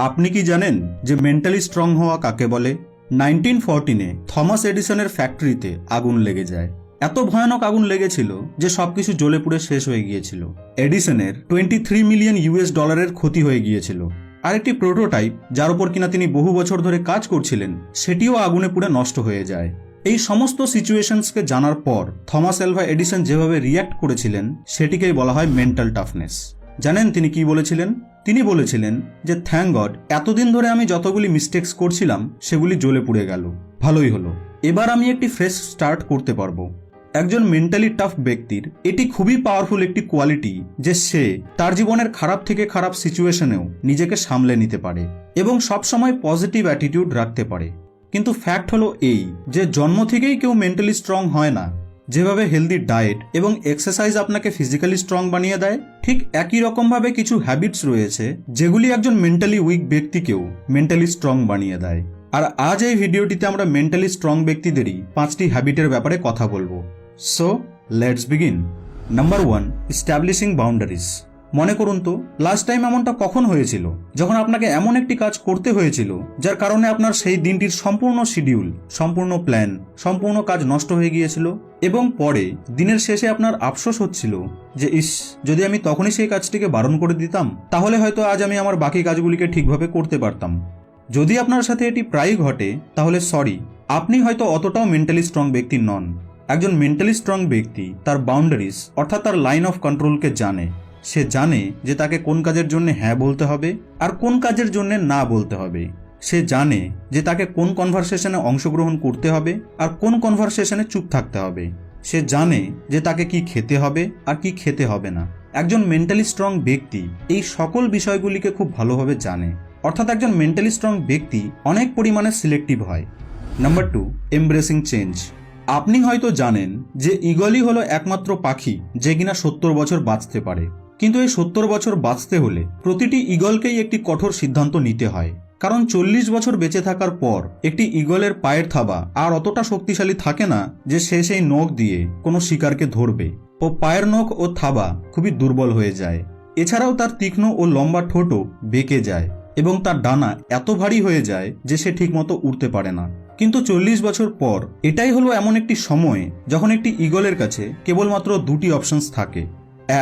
আপনি কি জানেন যে মেন্টালি স্ট্রং হওয়া কাকে বলে? 1914-এ থমাস এডিসনের ফ্যাক্টরিতে আগুন লেগে যায়। এত ভয়ানক আগুন লেগেছিল যে সবকিছু জ্বলে পুড়ে শেষ হয়ে গিয়েছিল। এডিসনের $23 মিলিয়ন ক্ষতি হয়ে গিয়েছিল। আরেকটি প্রোটোটাইপ, যার উপর কিনা তিনি বহু বছর ধরে কাজ করছিলেন, সেটিও আগুনে পুড়ে নষ্ট হয়ে যায়। এই সমস্ত সিচুয়েশনসকে জানার পর থমাস আলভা এডিসন যেভাবে রিয়্যাক্ট করেছিলেন সেটিকেই বলা হয় মেন্টাল টাফনেস। জানেন তিনি কি বলেছিলেন? তিনি বলেছিলেন যে থ্যাঙ্ক গড, এতদিন ধরে আমি যতগুলি মিস্টেক্স করছিলাম সেগুলি জ্বলে পুড়ে গেল, ভালোই হলো, এবার আমি একটি ফ্রেশ স্টার্ট করতে পারবো। একজন মেন্টালি টাফ ব্যক্তির এটি খুবই পাওয়ারফুল একটি কোয়ালিটি যে সে তার জীবনের খারাপ থেকে খারাপ সিচুয়েশনেও নিজেকে সামলে নিতে পারে এবং সবসময় পজিটিভ অ্যাটিটিউড রাখতে পারে। কিন্তু ফ্যাক্ট হলো এই যে জন্ম থেকেই কেউ মেন্টালি স্ট্রং হয় না। যেভাবে হেলদি ডায়েট এবং এক্সারসাইজ আপনাকে ফিজিক্যালি স্ট্রং বানিয়ে দেয়, ঠিক একই রকমভাবে কিছু হ্যাবিটস রয়েছে যেগুলি একজন মেন্টালি উইক ব্যক্তিকেও মেন্টালি স্ট্রং বানিয়ে দেয়। আর আজ এই ভিডিওটিতে আমরা মেন্টালি স্ট্রং ব্যক্তিদেরই 5টি হ্যাবিটের ব্যাপারে কথা বলবো। So let's begin. Number 1, establishing boundaries. মনে করুন তো, লাস্ট টাইম এমনটা কখন হয়েছিল যখন আপনাকে এমন একটি কাজ করতে হয়েছিল যার কারণে আপনার সেই দিনটির সম্পূর্ণ শিডিউল, সম্পূর্ণ প্ল্যান, সম্পূর্ণ কাজ নষ্ট হয়ে গিয়েছিল এবং পরে দিনের শেষে আপনার আফসোস হচ্ছিল যে ইস, যদি আমি তখনই সেই কাজটিকে বারণ করে দিতাম তাহলে হয়তো আজ আমি আমার বাকি কাজগুলিকে ঠিকভাবে করতে পারতাম। যদি আপনার সাথে এটি প্রায়ই ঘটে তাহলে সরি, আপনি হয়তো অতটাও মেন্টালি স্ট্রং ব্যক্তি নন। একজন মেন্টালি স্ট্রং ব্যক্তি তার বাউন্ডারিজ অর্থাৎ তার লাইন অফ কন্ট্রোলকে জানে। সে জানে যে তাকে কোন কাজের জন্য হ্যাঁ বলতে হবে আর কোন কাজের জন্য না বলতে হবে। সে জানে যে তাকে কোন কনভারসেশনে অংশগ্রহণ করতে হবে আর কোন কনভারসেশনে চুপ থাকতে হবে। সে জানে যে তাকে কি খেতে হবে আর কি খেতে হবে না। একজন মেন্টালি স্ট্রং ব্যক্তি এই সকল বিষয়গুলিকে খুব ভালোভাবে জানে। অর্থাৎ একজন মেন্টালি স্ট্রং ব্যক্তি অনেক পরিমাণে সিলেক্টিভ হয়। Number 2, embarrassing change. আপনি হয়তো জানেন যে ঈগলই হলো একমাত্র পাখি যে কিনা 70 বছর বাঁচতে পারে। কিন্তু এই 70 বছর বাঁচতে হলে প্রতিটি ঈগলকেই একটি কঠোর সিদ্ধান্ত নিতে হয়। কারণ 40 বছর বেঁচে থাকার পর একটি ঈগলের পায়ের থাবা আর অতটা শক্তিশালী থাকে না যে সে সেই নখ দিয়ে কোনো শিকারকে ধরবে। ও পায়ের নখ ও থাবা খুবই দুর্বল হয়ে যায়। এছাড়াও তার তীক্ষ্ণ ও লম্বা ঠোঁটও বেঁকে যায় এবং তার ডানা এত ভারী হয়ে যায় যে সে ঠিকমতো উড়তে পারে না। কিন্তু 40 বছর পর এটাই হলো এমন একটি সময় যখন একটি ঈগলের কাছে কেবলমাত্র 2টি অপশনস থাকে।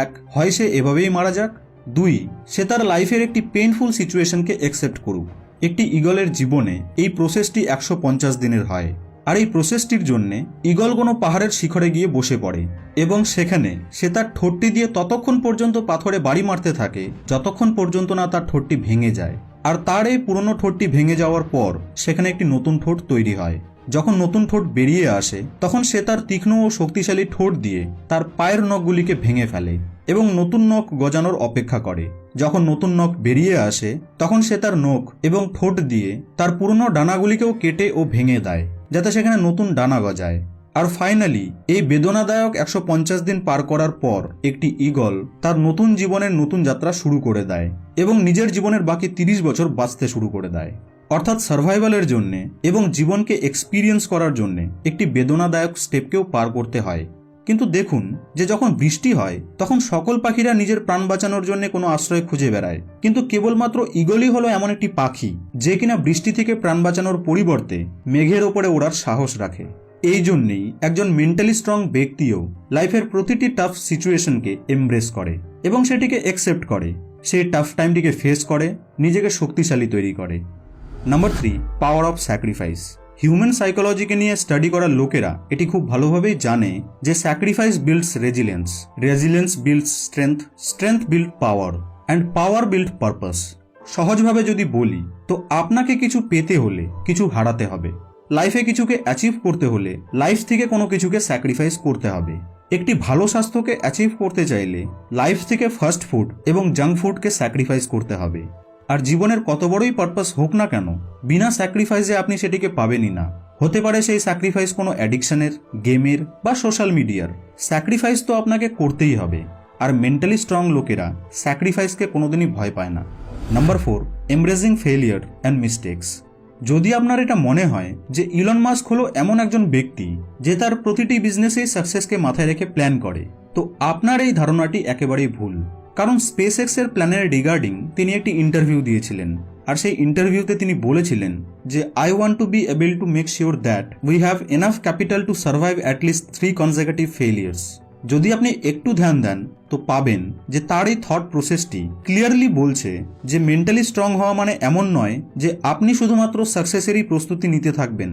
1, হয় সে এভাবেই মারা যাক। 2, সে তার লাইফের একটি পেইনফুল সিচুয়েশনকে অ্যাকসেপ্ট করুক। একটি ঈগলের জীবনে এই প্রসেসটি 150 দিনের হয়। আর এই প্রসেসটির জন্য ঈগল কোনো পাহাড়ের শিখরে গিয়ে বসে পড়ে এবং সেখানে সে তার ঠোঁটটি দিয়ে ততক্ষণ পর্যন্ত পাথরে বাড়ি মারতে থাকে যতক্ষণ পর্যন্ত না তার ঠোঁটটি ভেঙে যায়। আর তার এই পুরনো ঠোঁটটি ভেঙে যাওয়ার পর সেখানে একটি নতুন ঠোঁট তৈরি হয়। যখন নতুন ঠোঁট বেরিয়ে আসে তখন সে তার তীক্ষ্ণ ও শক্তিশালী ঠোঁট দিয়ে তার পায়ের নখগুলিকে ভেঙে ফেলে এবং নতুন নখ গজানোর অপেক্ষা করে। যখন নতুন নখ বেরিয়ে আসে তখন সে তার নখ এবং ঠোঁট দিয়ে তার পুরনো ডানাগুলিকেও কেটে ও ভেঙে দেয় যাতে সেখানে নতুন ডানা গজায়। আর ফাইনালি এই বেদনাদায়ক 150 দিন পার করার পর একটি ঈগল তার নতুন জীবনের নতুন যাত্রা শুরু করে দেয় এবং নিজের জীবনের বাকি 30 বছর বাঁচতে শুরু করে দেয়। অর্থাৎ সার্ভাইভালের জন্যে এবং জীবনকে এক্সপিরিয়েন্স করার জন্যে একটি বেদনাদায়ক স্টেপকেও পার করতে হয়। কিন্তু দেখুন যে যখন বৃষ্টি হয় তখন সকল পাখিরা নিজের প্রাণ বাঁচানোর জন্য কোনো আশ্রয় খুঁজে বেড়ায়, কিন্তু কেবলমাত্র ঈগলই হলো এমন একটি পাখি যে কিনা বৃষ্টি থেকে প্রাণ বাঁচানোর পরিবর্তে মেঘের ওপরে ওড়ার সাহস রাখে। এই জন্যেই একজন মেন্টালি স্ট্রং ব্যক্তিও লাইফের প্রতিটি টাফ সিচুয়েশনকে এমব্রেস করে এবং সেটিকে অ্যাকসেপ্ট করে। সেই টাফ টাইমটিকে ফেস করে, নিজেকে শক্তিশালী তৈরি করে। Number 3, power of sacrifice. Human সাইকোলজিকে নিয়ে স্টাডি করা লোকেরা এটি খুব ভালোভাবেই জানে যে sacrifice builds resilience, resilience builds strength, strength build power and power build purpose. সহজভাবে যদি বলি তো আপনাকে কিছু পেতে হলে কিছু হারাতে হবে। লাইফে কিছুকে অ্যাচিভ করতে হলে লাইফ থেকে কোনো কিছুকে স্যাক্রিফাইস করতে হবে। একটি ভালো স্বাস্থ্যকে অ্যাচিভ করতে চাইলে লাইফ থেকে ফাস্ট ফুড এবং জাঙ্ক ফুডকে স্যাক্রিফাইস করতে হবে। আর জীবনের কত বড়ই পারপাস হোক না কেন, বিনা স্যাক্রিফাইসে আপনি সেটিকে পাবেনই না। হতে পারে সেই স্যাক্রিফাইস কোনো অ্যাডিকশনের, গেমের বা সোশ্যাল মিডিয়ার। স্যাক্রিফাইস তো আপনাকে করতেই হবে। আর মেন্টালি স্ট্রং লোকেরা স্যাক্রিফাইসকে কোনোদিনই ভয় পায় না। Number 4, embarrassing failure and mistakes. যদি আপনার এটা মনে হয় যে ইলন মাস্ক হলো এমন একজন ব্যক্তি যে তার প্রতিটি বিজনেসেই সাকসেসকে মাথায় রেখে প্ল্যান করে, তো আপনার এই ধারণাটি একেবারেই ভুল। কারণ স্পেস এক্স এর প্ল্যানের রিগার্ডিং তিনি একটি ইন্টারভিউ দিয়েছিলেন আর সেই ইন্টারভিউতে তিনি বলেছিলেন যে I want to be able to make sure that we have enough capital to survive at least 3 consecutive failures. যদি আপনি একটু ধ্যান দেন তো পাবেন যে তার এই থট প্রসেসটি ক্লিয়ারলি বলছে যে মেন্টালি স্ট্রং হওয়া মানে এমন নয় যে আপনি শুধুমাত্র সাকসেসেরই প্রস্তুতি নিতে থাকবেন,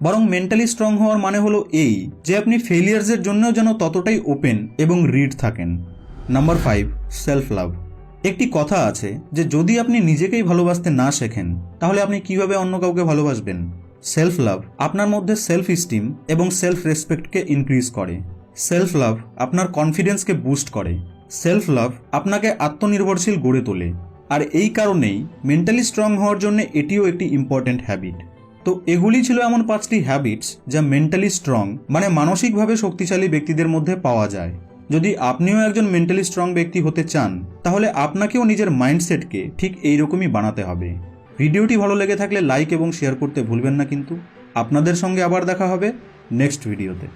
বরং মেন্টালি স্ট্রং হওয়ার মানে হলো এই যে আপনি ফেলিয়ার্সের জন্যও যেন ততটাই ওপেন এবং রিড থাকেন। Number 5, self love. একটি কথা আছে যে যদি আপনি নিজেকেই ভালোবাসতে না শেখেন তাহলে আপনি কিভাবে অন্য কাউকে ভালোবাসবেন। সেলফ লাভ আপনার মধ্যে সেলফ ইস্টিম এবং সেলফ রেসপেক্টকে ইনক্রিজ করে। সেলফ লাভ আপনার কনফিডেন্সকে বুস্ট করে। সেলফ লাভ আপনাকে আত্মনির্ভরশীল গড়ে তোলে। আর এই কারণেই মেন্টালি স্ট্রং হওয়ার জন্য এটিও একটি ইম্পর্ট্যান্ট হ্যাবিট। তো এগুলি ছিল এমন 5টি হ্যাবিটস যা মেন্টালি স্ট্রং মানে মানসিকভাবে শক্তিশালী ব্যক্তিদের মধ্যে পাওয়া যায়। যদি আপনিও একজন মেন্টালি স্ট্রং ব্যক্তি হতে চান তাহলে আপনাকেও নিজের মাইন্ডসেটকে ঠিক এইরকমই বানাতে হবে। ভিডিওটি ভালো লেগে থাকলে লাইক এবং শেয়ার করতে ভুলবেন না কিন্তু। আপনাদের সঙ্গে আবার দেখা হবে নেক্সট ভিডিওতে।